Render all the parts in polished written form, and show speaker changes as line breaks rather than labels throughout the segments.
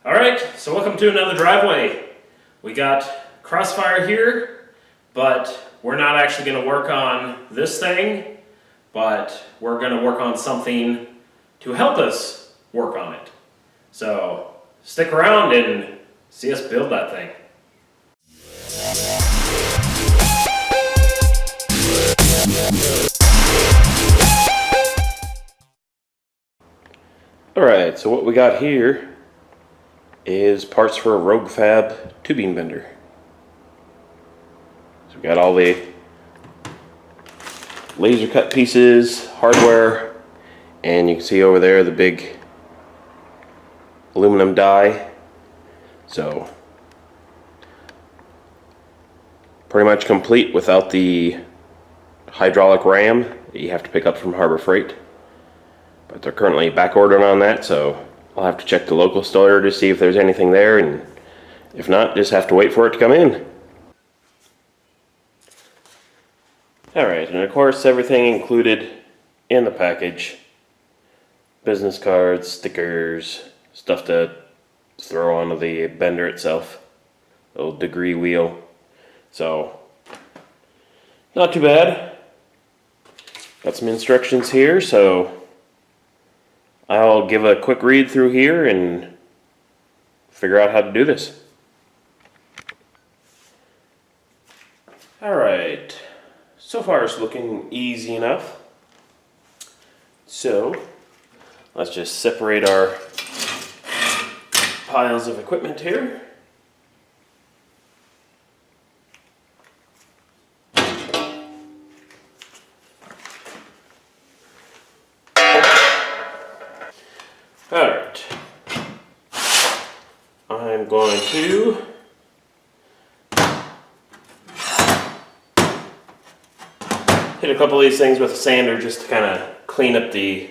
Alright, so welcome to another driveway. We got Crossfire here, but we're not actually going to work on this thing, but we're going to work on something to help us work on it. So stick around and see us build that thing. Alright, so what we got here is parts for a Rogue Fab tubing bender. So we got all the laser cut pieces, hardware, and you can see over there the big aluminum die. So pretty much complete without the hydraulic ram that you have to pick up from Harbor Freight. But they're currently back ordering on that, so I'll have to check the local store to see if there's anything there, and if not, just have to wait for it to come in. Alright, and of course everything included in the package. Business cards, stickers, stuff to throw onto the bender itself. Little degree wheel. So, not too bad. Got some instructions here, so I'll give a quick read through here and figure out how to do this. Alright, so far it's looking easy enough. So, let's just separate our piles of equipment here. Alright, I'm going to hit a couple of these things with a sander just to kind of clean up the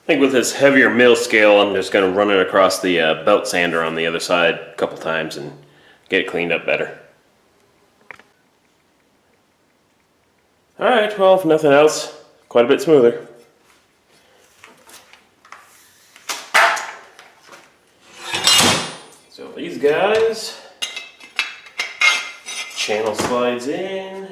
I think with this heavier mill scale, I'm just going to run it across the belt sander on the other side a couple times and get it cleaned up better. Alright, well, if nothing else, quite a bit smoother. So these guys, channel slides in.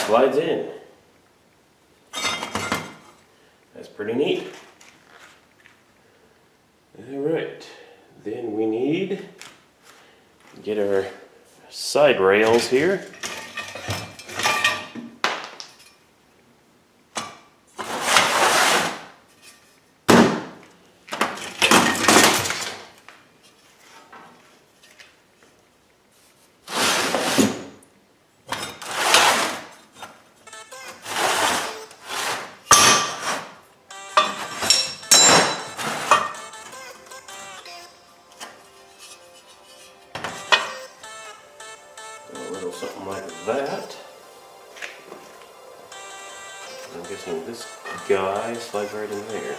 Slides in. That's pretty neat. Alright, then we need to get our side rails here. Something like that. I'm guessing this guy slides right in there.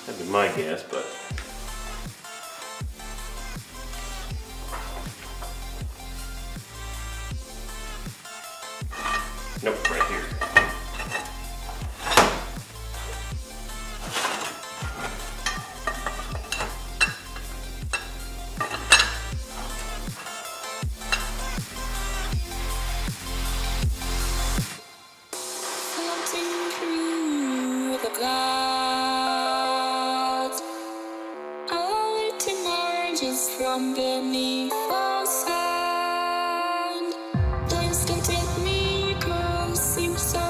That'd be my guess, but nope, right here.
From beneath the sand, please don't take me, 'cause seems so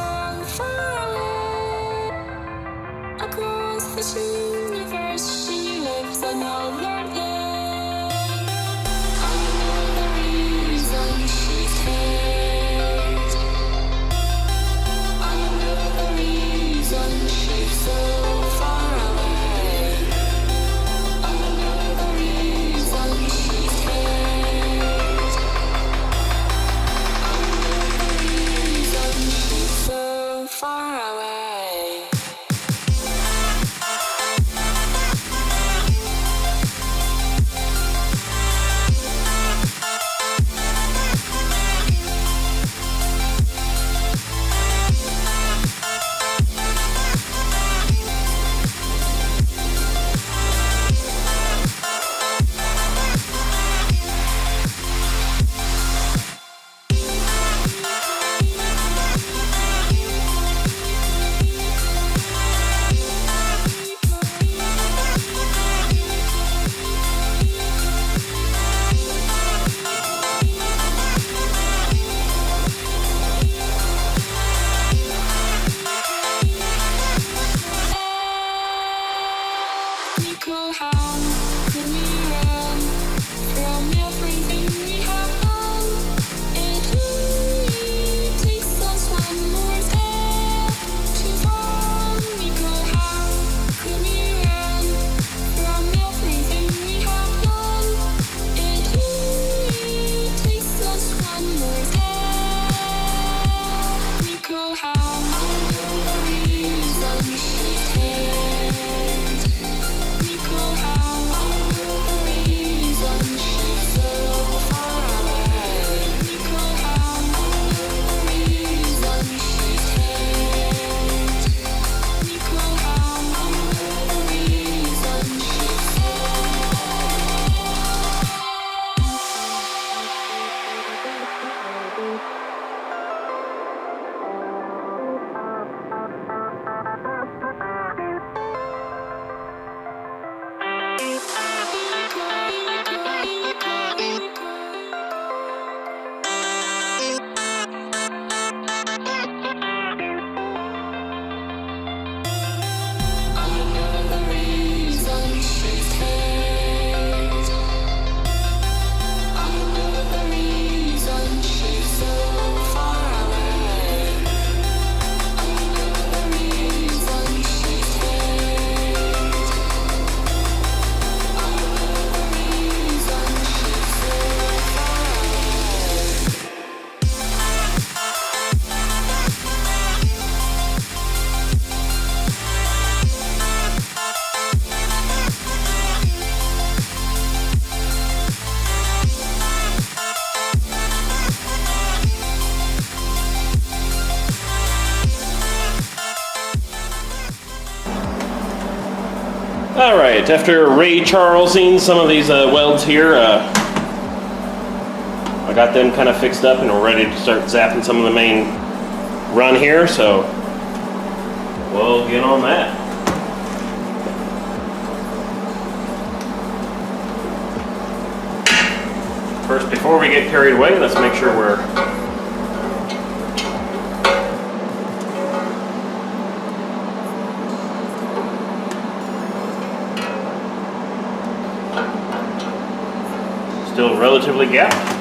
Alright, after Ray Charlesing some of these welds here, I got them kind of fixed up and we're ready to start zapping some of the main run here, so we'll get on that. First, before we get carried away, let's make sure we're still relatively gapped.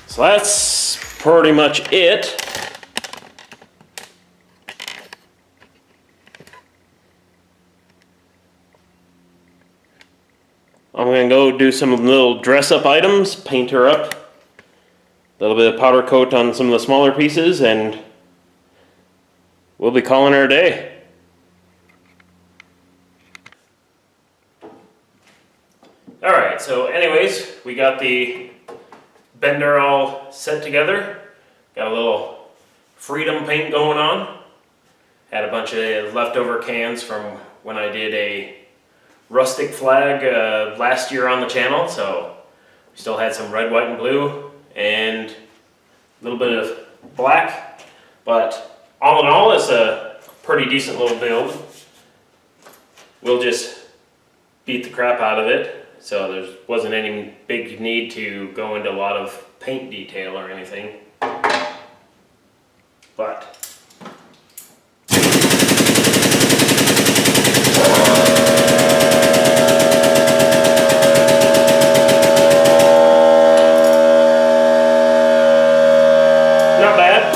So that's pretty much it. I'm gonna go do some little dress-up items, paint her up, a little bit of powder coat on some of the smaller pieces, and we'll be calling her a day. Alright, so anyways, we got the bender all set together. Got a little freedom paint going on. Had a bunch of leftover cans from when I did a rustic flag last year on the channel, so we still had some red, white, and blue, and a little bit of black, but all in all, it's a pretty decent little build. We'll just beat the crap out of it, so there wasn't any big need to go into a lot of paint detail or anything, but not bad.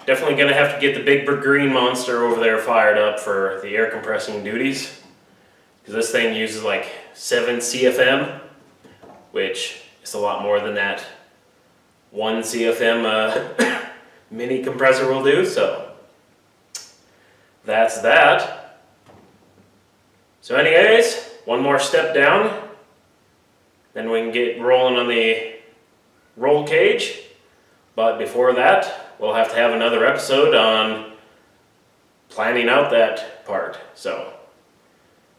Definitely gonna have to get the big green monster over there fired up for the air compressing duties, because this thing uses like 7 CFM, which is a lot more than that 1 CFM mini compressor will do, so that's that. So anyways, one more step down, then we can get rolling on the roll cage, but before that, we'll have to have another episode on planning out that part. So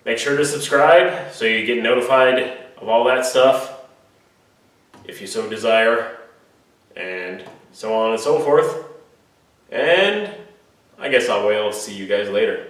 make sure to subscribe so you get notified of all that stuff if you so desire, and so on and so forth. And I guess I'll see you guys later.